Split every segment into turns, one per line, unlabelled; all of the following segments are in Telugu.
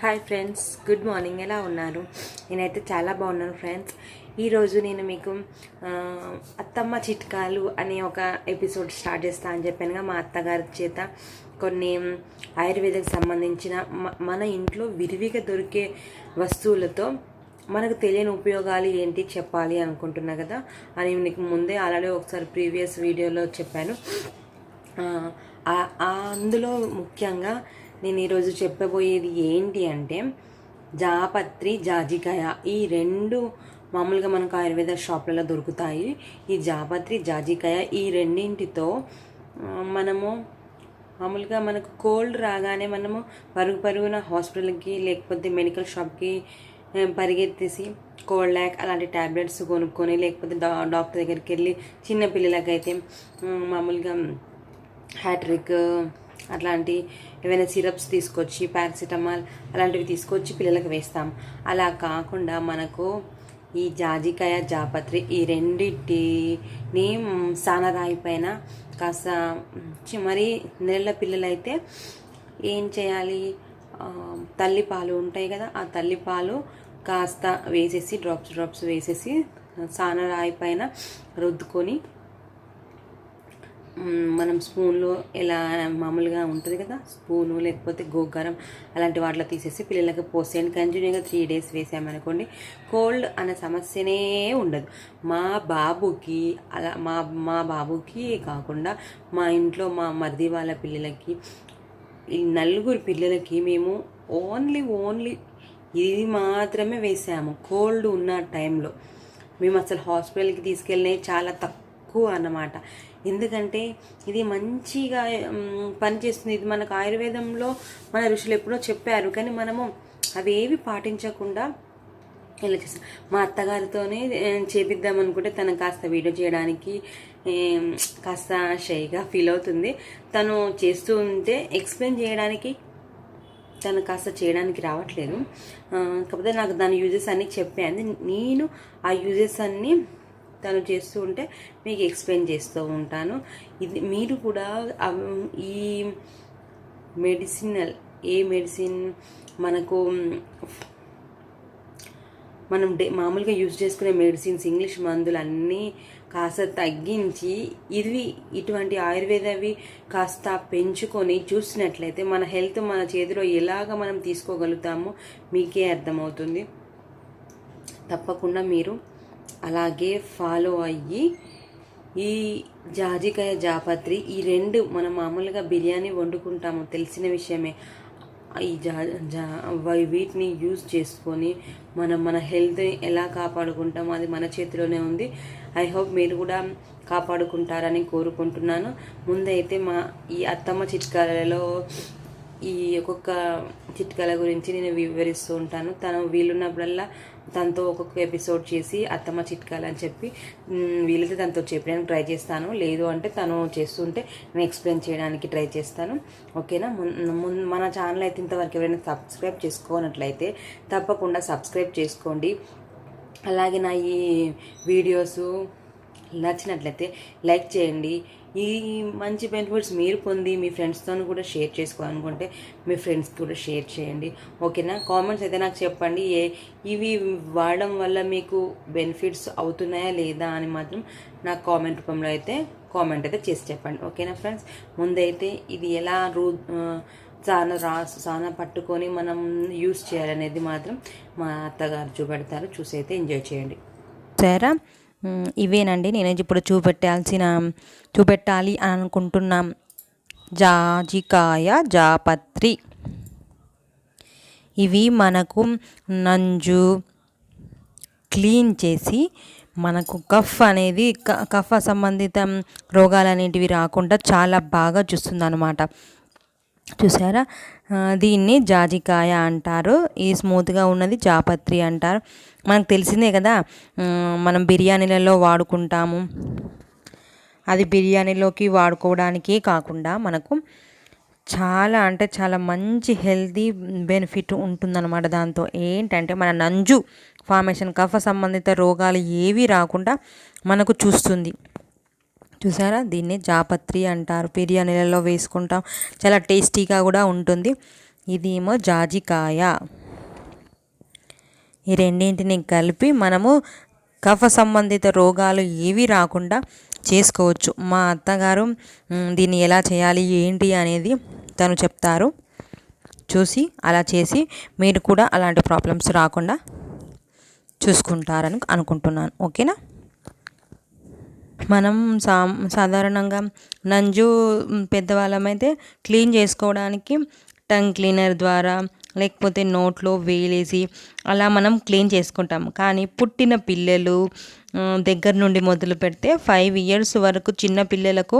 Hi friends, good morning. ఎలా ఉన్నారు? నేనైతే చాలా బాగున్నాను ఫ్రెండ్స్. ఈరోజు నేను మీకు అత్తమ్మ చిట్కాలు అనే ఒక ఎపిసోడ్ స్టార్ట్ చేస్తా అని చెప్పానుగా. మా అత్తగారి చేత కొన్ని ఆయుర్వేదకు సంబంధించిన మన ఇంట్లో విరివిగా దొరికే వస్తువులతో మనకు తెలియని ఉపయోగాలు ఏంటి చెప్పాలి అనుకుంటున్నా కదా. అని నీకు ముందే ఆల్రెడీ ఒకసారి ప్రీవియస్ వీడియోలో చెప్పాను. అందులో ముఖ్యంగా నేను ఈరోజు చెప్పబోయేది ఏంటి అంటే జాపత్రి, జాజికాయ. ఈ రెండు మామూలుగా మనకు ఆయుర్వేద షాప్లలో దొరుకుతాయి. ఈ జాపత్రి, జాజికాయ ఈ రెండింటితో మనము మామూలుగా మనకు కోల్డ్ రాగానే మనము పరుగున హాస్పిటల్కి లేకపోతే మెడికల్ షాప్కి పరిగెత్తేసి కోల్డ్ ల్యాక్ అలాంటి ట్యాబ్లెట్స్ కొనుక్కొని లేకపోతే డాక్టర్ దగ్గరికి వెళ్ళి చిన్నపిల్లలకైతే మామూలుగా హ్యాట్రిక్ అట్లాంటి ఏవైనా సిరప్స్ తీసుకొచ్చి పారాసిటమాల్ అలాంటివి తీసుకొచ్చి పిల్లలకు వేస్తాం. అలా కాకుండా మనకు ఈ జాజికాయ, జాపత్రి ఈ రెండింటిని సానరాయి పైన కాస్త మరి నెలల పిల్లలైతే ఏం చేయాలి, తల్లిపాలు ఉంటాయి కదా, ఆ తల్లిపాలు కాస్త వేసేసి డ్రాప్స్ వేసేసి సానరాయి పైన రుద్దుకొని మనం స్పూన్లో ఎలా మామూలుగా ఉంటుంది కదా, స్పూను లేకపోతే గోగారం అలాంటి వాటిలో తీసేసి పిల్లలకు పోసేయండి. కంటిన్యూగా 3 days వేసామనుకోండి, కోల్డ్ అనే సమస్యనే ఉండదు. మా బాబుకి అలా మా బాబుకి కాకుండా మా ఇంట్లో మా మరిది వాళ్ళ పిల్లలకి, ఈ 4 పిల్లలకి మేము ఓన్లీ ఇది మాత్రమే వేసాము. కోల్డ్ ఉన్న టైంలో మేము అసలు హాస్పిటల్కి తీసుకెళ్ళినవి చాలా తక్కువ అన్నమాట. ఎందుకంటే ఇది మంచిగా పనిచేస్తుంది. ఇది మనకు ఆయుర్వేదంలో మన ఋషులు ఎప్పుడో చెప్పారు, కానీ మనము అవి ఏవి పాటించకుండా ఇలా చేస్తాం. మా అత్తగారితోనే చేపిద్దాం అనుకుంటే తను కాస్త వీడియో చేయడానికి కాస్త షైగా ఫీల్ అవుతుంది. తను చేస్తూ ఉంటే ఎక్స్ప్లెయిన్ చేయడానికి తను కాస్త చేయడానికి రావట్లేదు. కాకపోతే నాకు దాని యూజెస్ అన్నీ చెప్పాను. నేను ఆ యూజెస్ అన్నీ తను చేస్తూ ఉంటే మీకు ఎక్స్ప్లెయిన్ చేస్తూ ఉంటాను. ఇది మీరు కూడా ఈ మెడిసిన్ మనకు మనం మామూలుగా యూజ్ చేసుకునే మెడిసిన్స్, ఇంగ్లీష్ మందులు అన్నీ కాస్త తగ్గించి ఇటువంటి ఆయుర్వేదవి కాస్త పెంచుకొని చూసినట్లయితే మన హెల్త్ మన చేతిలో ఎలాగ మనం తీసుకోగలుగుతామో మీకే అర్థమవుతుంది. తప్పకుండా మీరు అలాగే ఫాలో అయ్యి ఈ జాజికాయ, జాపత్రి ఈ రెండు మనం మామూలుగా బిర్యానీ వండుకుంటాము, తెలిసిన విషయమే. ఈ వీటిని యూజ్ చేసుకొని మన హెల్త్ని ఎలా కాపాడుకుంటామో అది మన చేతిలోనే ఉంది. ఐ హోప్ మీరు కూడా కాపాడుకుంటారని కోరుకుంటున్నాను. ముందైతే ఈ అత్తమ్మ చిట్కాలలో ఈ ఒక్కొక్క చిట్కాల గురించి నేను వివరిస్తూ ఉంటాను. తను వీలున్నప్పుడల్లా తనతో ఒక్కొక్క ఎపిసోడ్ చేసి అత్తమ్మ చిట్కాలు అని చెప్పి వీలైతే తనతో చెప్పడానికి ట్రై చేస్తాను. లేదు అంటే తను చేస్తుంటే నేను ఎక్స్ప్లెయిన్ చేయడానికి ట్రై చేస్తాను. ఓకేనా? మన ఛానల్ అయితే ఇంతవరకు ఎవరైనా సబ్స్క్రైబ్ చేసుకోనట్లయితే తప్పకుండా సబ్స్క్రైబ్ చేసుకోండి. అలాగే నా ఈ వీడియోసు నచ్చినట్లయితే లైక్ చేయండి. ఈ మంచి బెనిఫిట్స్ మీరు పొంది మీ ఫ్రెండ్స్తో కూడా షేర్ చేసుకోవాలనుకుంటే మీ ఫ్రెండ్స్కి కూడా షేర్ చేయండి. ఓకేనా? కామెంట్స్ అయితే నాకు చెప్పండి, ఇవి వాడడం వల్ల మీకు బెనిఫిట్స్ అవుతున్నాయా లేదా అని మాత్రం నాకు కామెంట్ రూపంలో అయితే కామెంట్ అయితే చేసి చెప్పండి. ఓకేనా ఫ్రెండ్స్? ముందైతే ఇది ఎలా సాన పట్టుకొని మనం యూస్ చేయాలనేది మాత్రం మా అత్తగారు చూపెడతారు. చూసి అయితే ఎంజాయ్ చేయండి.
సరే, ఇవేనండి నేను ఇప్పుడు చూపెట్టాలి అని అనుకుంటున్నాం. జాజికాయ, జాపత్రి ఇవి మనకు నంజు క్లీన్ చేసి మనకు కఫ సంబంధిత రోగాలు అనేటివి రాకుండా చాలా బాగా చూస్తుంది అన్నమాట. చూసారా? దీన్ని జాజికాయ అంటారు. ఈ స్మూత్గా ఉన్నది జాపత్రి అంటారు. మనకు తెలిసిందే కదా, మనం బిర్యానీలలో వాడుకుంటాము. అది బిర్యానీలోకి వాడుకోవడానికే కాకుండా మనకు చాలా మంచి హెల్తీ బెనిఫిట్ ఉంటుందన్నమాట. దాంతో ఏంటంటే మన నంజు ఫార్మేషన్, కఫ సంబంధిత రోగాలు ఏవి రాకుండా మనకు చూస్తుంది. చూసారా? దీన్ని జాపత్రి అంటారు. బిర్యానీలలో వేసుకుంటాం, చాలా టేస్టీగా కూడా ఉంటుంది. ఇదేమో జాజికాయ. ఈ రెండింటిని కలిపి మనము కఫ సంబంధిత రోగాలు ఏవి రాకుండా చేసుకోవచ్చు. మా అత్తగారు దీన్ని ఎలా చేయాలి ఏంటి అనేది తను చెప్తారు. చూసి అలా చేసి మీరు కూడా అలాంటి ప్రాబ్లమ్స్ రాకుండా చూసుకుంటారని అనుకుంటున్నాను. ఓకేనా. మనం సాధారణంగా నంజు పెద్దవాళ్ళమైతే క్లీన్ చేసుకోవడానికి టంగ్ క్లీనర్ ద్వారా లేకపోతే నోట్లో వేలేసి అలా మనం క్లీన్ చేసుకుంటాం. కానీ పుట్టిన పిల్లలు దగ్గర నుండి మొదలు పెడితే 5 years వరకు చిన్న పిల్లలకు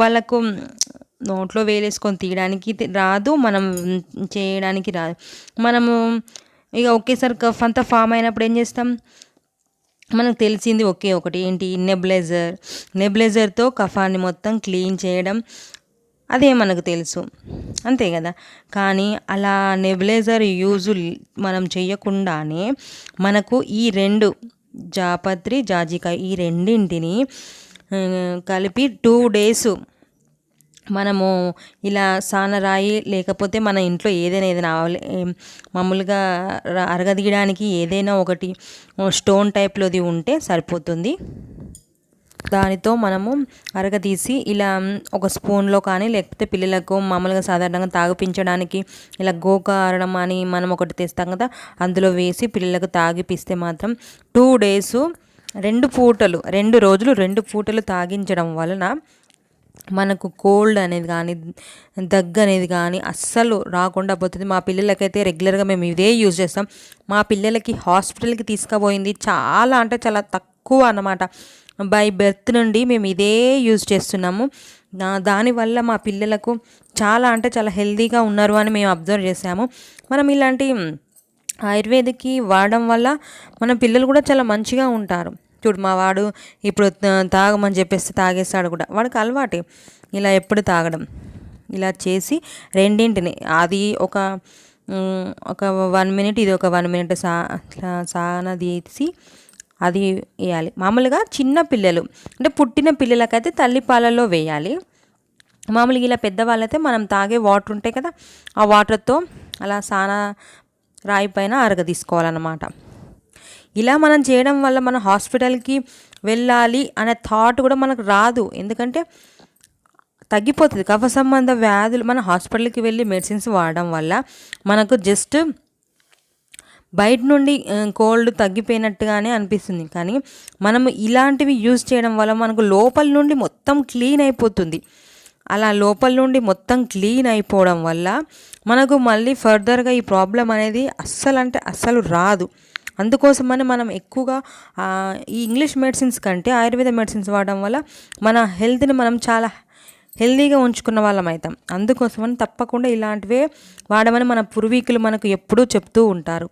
వాళ్ళకు నోట్లో వేలేసుకొని తీయడానికి రాదు, మనం చేయడానికి రాదు. మనము ఇక ఒకేసారి కఫ్ అంతా ఫామ్ అయినప్పుడు ఏం చేస్తాం, మనకు తెలిసింది ఒకే ఒకటి ఏంటి, నెబులైజర్తో కఫాన్ని మొత్తం క్లీన్ చేయడం, అదే మనకు తెలుసు, అంతే కదా. కానీ అలా నెబులైజర్ యూజ్ మనం చేయకుండానే మనకు ఈ 2 జాపత్రి జాజికాయ ఈ రెండింటిని కలిపి 2 days మనము ఇలా సానరాయి లేకపోతే మన ఇంట్లో ఏదైనా మామూలుగా అరగదీయడానికి ఏదైనా ఒకటి స్టోన్ టైప్లోది ఉంటే సరిపోతుంది. దానితో మనము అరగదీసి ఇలా ఒక స్పూన్లో కానీ లేకపోతే పిల్లలకు మామూలుగా సాధారణంగా తాగిపించడానికి ఇలా గోకారణం అని మనం ఒకటి తెస్తాం కదా, అందులో వేసి పిల్లలకు తాగిపిస్తే మాత్రం 2 days 2 రోజులు 2 పూటలు తాగించడం వలన మనకు కోల్డ్ అనేది కానీ దగ్గు అనేది కానీ అస్సలు రాకుండా పోతుంది. మా పిల్లలకైతే రెగ్యులర్గా మేము ఇదే యూజ్ చేస్తాం. మా పిల్లలకి హాస్పిటల్కి తీసుకుపోయింది చాలా అంటే చాలా తక్కువ అన్నమాట. బై బర్త్ నుండి మేము ఇదే యూజ్ చేస్తున్నాము. దానివల్ల మా పిల్లలకు చాలా అంటే చాలా హెల్తీగా ఉన్నారు అని మేము అబ్జర్వ్ చేసాము. మనం ఇలాంటి ఆయుర్వేదిక్కి వాడడం వల్ల మన పిల్లలు కూడా చాలా మంచిగా ఉంటారు. చూడు మా వాడు ఇప్పుడు తాగమని చెప్పేస్తే తాగేస్తాడు కూడా, వాడికి అలవాటే ఇలా ఎప్పుడు తాగడం. ఇలా చేసి రెండింటిని అది ఒక 1 minute ఇది ఒక 1 minute సాన తీసి అది వేయాలి. మామూలుగా చిన్న పిల్లలు అంటే పుట్టిన పిల్లలకైతే తల్లిపాలలో వేయాలి. మామూలుగా ఇలా పెద్దవాళ్ళైతే మనం తాగే వాటర్ ఉంటాయి కదా, ఆ వాటర్తో అలా సాన రాయి పైన అరగదీసుకోవాలన్నమాట. ఇలా మనం చేయడం వల్ల మన హాస్పిటల్కి వెళ్ళాలి అనే థాట్ కూడా మనకు రాదు. ఎందుకంటే తగ్గిపోతుంది కఫ సంబంధ వ్యాధులు. మన హాస్పిటల్కి వెళ్ళి మెడిసిన్స్ వాడడం వల్ల మనకు జస్ట్ బయట నుండి కోల్డ్ తగ్గిపోయినట్టుగానే అనిపిస్తుంది. కానీ మనం ఇలాంటివి యూజ్ చేయడం వల్ల మనకు లోపల నుండి మొత్తం క్లీన్ అయిపోతుంది. అలా లోపల నుండి మొత్తం క్లీన్ అయిపోవడం వల్ల మనకు మళ్ళీ ఫర్దర్గా ఈ ప్రాబ్లం అనేది అస్సలు రాదు. అందుకోసమని మనం ఎక్కువగా ఈ ఇంగ్లీష్ మెడిసిన్స్ కంటే ఆయుర్వేద మెడిసిన్స్ వాడడం వల్ల మన హెల్త్ని మనం చాలా హెల్తీగా ఉంచుకున్న వాళ్ళం అవుతాం. అందుకోసమని తప్పకుండా ఇలాంటివే వాడమని మన పూర్వీకులు మనకు ఎప్పుడూ చెప్తూ ఉంటారు.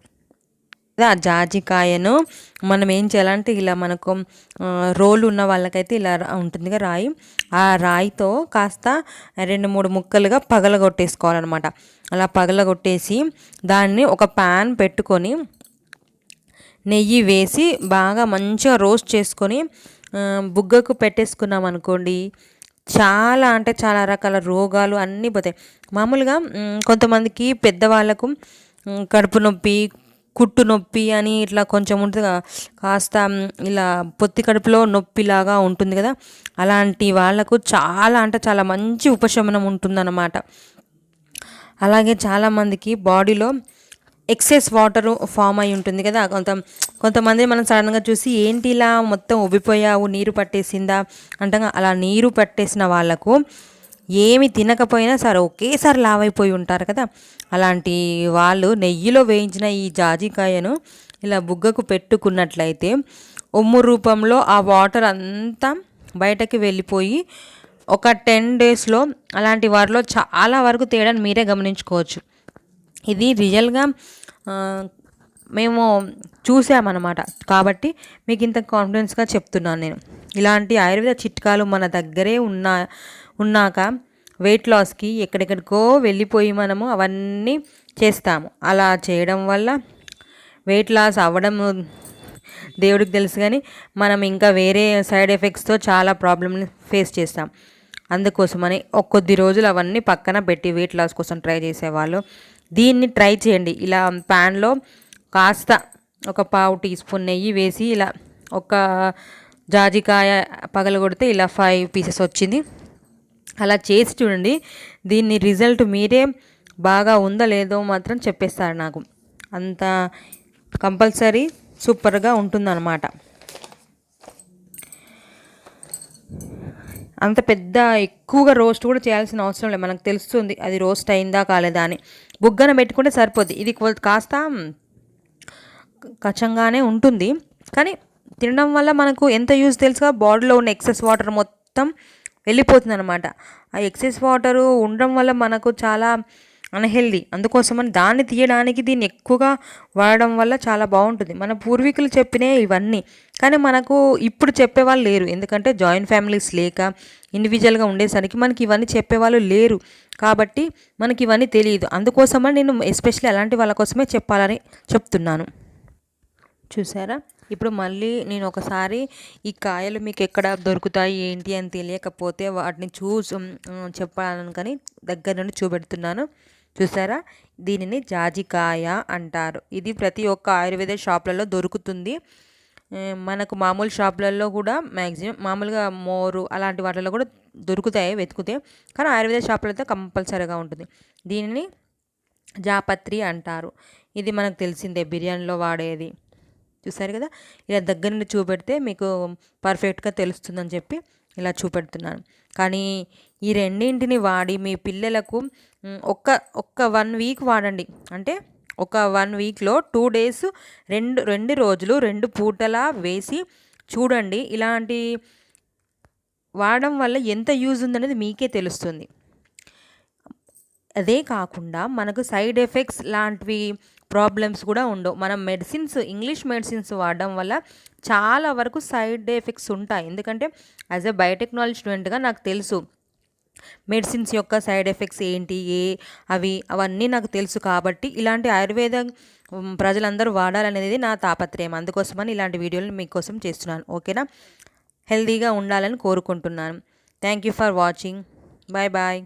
ఆ జాజికాయను మనం ఏం చేయాలంటే ఇలా మనకు రోలు ఉన్న వాళ్ళకైతే ఇలా ఉంటుందిగా రాయి, ఆ రాయితో కాస్త 2-3 ముక్కలుగా పగలగొట్టేసుకోవాలన్నమాట. అలా పగలగొట్టేసి దాన్ని ఒక ప్యాన్ పెట్టుకొని నెయ్యి వేసి బాగా మంచిగా రోస్ట్ చేసుకొని బుగ్గకు పెట్టేసుకున్నాం అనుకోండి, చాలా అంటే చాలా రకాల రోగాలు అన్నీ పోతాయి. మామూలుగా కొంతమందికి పెద్దవాళ్ళకు కడుపు నొప్పి, కుట్టు నొప్పి అని ఇట్లా కొంచెం ఉంటుంది, కాస్త ఇలా పొత్తి కడుపులో నొప్పిలాగా ఉంటుంది కదా, అలాంటి వాళ్ళకు చాలా అంటే చాలా మంచి ఉపశమనం ఉంటుందన్నమాట. అలాగే చాలామందికి బాడీలో ఎక్సెస్ వాటర్ ఫామ్ అయి ఉంటుంది కదా, కొంతమంది మనం సడన్గా చూసి ఏంటి ఇలా మొత్తం ఉబ్బిపోయావు, నీరు పట్టేసిందా అంటగా, అలా నీరు పట్టేసిన వాళ్ళకు ఏమి తినకపోయినా సరే ఒకేసారి లావైపోయి ఉంటారు కదా, అలాంటి వాళ్ళు నెయ్యిలో వేయించిన ఈ జాజికాయను ఇలా బుగ్గకు పెట్టుకున్నట్లయితే ఉమ్ము రూపంలో ఆ వాటర్ అంతా బయటకి వెళ్ళిపోయి ఒక 10 daysలో అలాంటి వారిలో చాలా వరకు తేడాను మీరే గమనించుకోవచ్చు. ఇది రియల్గా మేము చూసామన్నమాట, కాబట్టి మీకు ఇంత కాన్ఫిడెన్స్గా చెప్తున్నాను నేను. ఇలాంటి ఆయుర్వేద చిట్కాలు మన దగ్గరే ఉన్నాక వెయిట్ లాస్కి ఎక్కడెక్కడికో వెళ్ళిపోయి మనము అవన్నీ చేస్తాము. అలా చేయడం వల్ల వెయిట్ లాస్ అవ్వడం దేవుడికి తెలుసు, కానీ మనం ఇంకా వేరే సైడ్ ఎఫెక్ట్స్తో చాలా ప్రాబ్లమ్ని ఫేస్ చేస్తాం. అందుకోసమని కొద్ది రోజులు అవన్నీ పక్కన పెట్టి వెయిట్ లాస్ కోసం ట్రై చేసేవాళ్ళు దీన్ని ట్రై చేయండి. ఇలా ప్యాన్లో కాస్త ఒక పావు టీ స్పూన్ నెయ్యి వేసి ఇలా ఒక జాజికాయ పగలగొడితే ఇలా 5 పీసెస్ వచ్చింది. అలా చేసి చూడండి. దీన్ని రిజల్ట్ మీరే బాగా ఉందో లేదో మాత్రం చెప్పేస్తారు నాకు. అంత కంపల్సరీ సూపర్గా ఉంటుందన్నమాట. అంత పెద్ద ఎక్కువగా రోస్ట్ కూడా చేయాల్సిన అవసరం లేదు. మనకు తెలుస్తుంది అది రోస్ట్ అయిందా కాలేదా అని. బుగ్గన పెట్టుకుంటే సరిపోద్ది. ఇది కాస్త కచ్చంగానే ఉంటుంది, కానీ తినడం వల్ల మనకు ఎంత యూజ్ తెలుసుగా, బాడీలో ఉన్న ఎక్సెస్ వాటర్ మొత్తం వెళ్ళిపోతుంది అనమాట. ఆ ఎక్సెస్ వాటరు ఉండడం వల్ల మనకు చాలా అన్హెల్దీ. అందుకోసమని దాన్ని తీయడానికి దీన్ని ఎక్కువగా వాడడం వల్ల చాలా బాగుంటుంది. మన పూర్వీకులు చెప్పినే ఇవన్నీ, కానీ మనకు ఇప్పుడు చెప్పేవాళ్ళు లేరు. ఎందుకంటే జాయింట్ ఫ్యామిలీస్ లేక ఇండివిజువల్గా ఉండేసరికి మనకి ఇవన్నీ చెప్పేవాళ్ళు లేరు, కాబట్టి మనకి ఇవన్నీ తెలియదు. అందుకోసమని నేను ఎస్పెషల్లీ అలాంటి వాళ్ళ కోసమే చెప్పాలని చెప్తున్నాను. చూసారా, ఇప్పుడు మళ్ళీ నేను ఒకసారి ఈ కాయలు మీకు ఎక్కడ దొరుకుతాయి ఏంటి అని తెలియకపోతే వాటిని చెప్పాలని కానీ దగ్గర నుండి చూపెడుతున్నాను. చూసారా, దీనిని జాజికాయ అంటారు. ఇది ప్రతి ఒక్క ఆయుర్వేద షాప్లలో దొరుకుతుంది. మనకు మామూలు షాపులలో కూడా మ్యాక్సిమం మామూలుగా మోరు అలాంటి వాటిలో కూడా దొరుకుతాయి వెతికితే, కానీ ఆయుర్వేద షాపులలో కంపల్సరీగా ఉంటుంది. దీనిని జాపత్రి అంటారు. ఇది మనకు తెలిసిందే, బిర్యానీలో వాడేది. చూసారు కదా, ఇలా దగ్గర నుండి చూపెడితే మీకు పర్ఫెక్ట్గా తెలుస్తుందని చెప్పి ఇలా చూపెడుతున్నాను. కానీ ఈ రెండింటిని వాడి మీ పిల్లలకు ఒక్క 1 వీక్ వాడండి. అంటే ఒక 1 వీక్లో 2 డేస్ రెండు రోజులు 2 పూటలా వేసి చూడండి. ఇలాంటి వాడడం వల్ల ఎంత యూజ్ ఉందనేది మీకే తెలుస్తుంది. అదే కాకుండా మనకు సైడ్ ఎఫెక్ట్స్ లాంటివి ప్రాబ్లమ్స్ కూడా ఉండవు. మనం ఇంగ్లీష్ మెడిసిన్స్ వాడడం వల్ల చాలా వరకు సైడ్ ఎఫెక్ట్స్ ఉంటాయి. ఎందుకంటే యాజ్ ఎ బయోటెక్నాలజీ స్టూడెంట్గా నాకు తెలుసు మెడిసిన్స్ యొక్క సైడ్ ఎఫెక్ట్స్ ఏంటి, అవన్నీ నాకు తెలుసు. కాబట్టి ఇలాంటి ఆయుర్వేద ప్రజలందరూ వాడాలనేది నా తాపత్రయం. అందుకోసమని ఇలాంటి వీడియోలు మీకోసం చేస్తున్నాను. ఓకేనా, హెల్తీగా ఉండాలని కోరుకుంటున్నాను. Thank you for watching. Bye bye.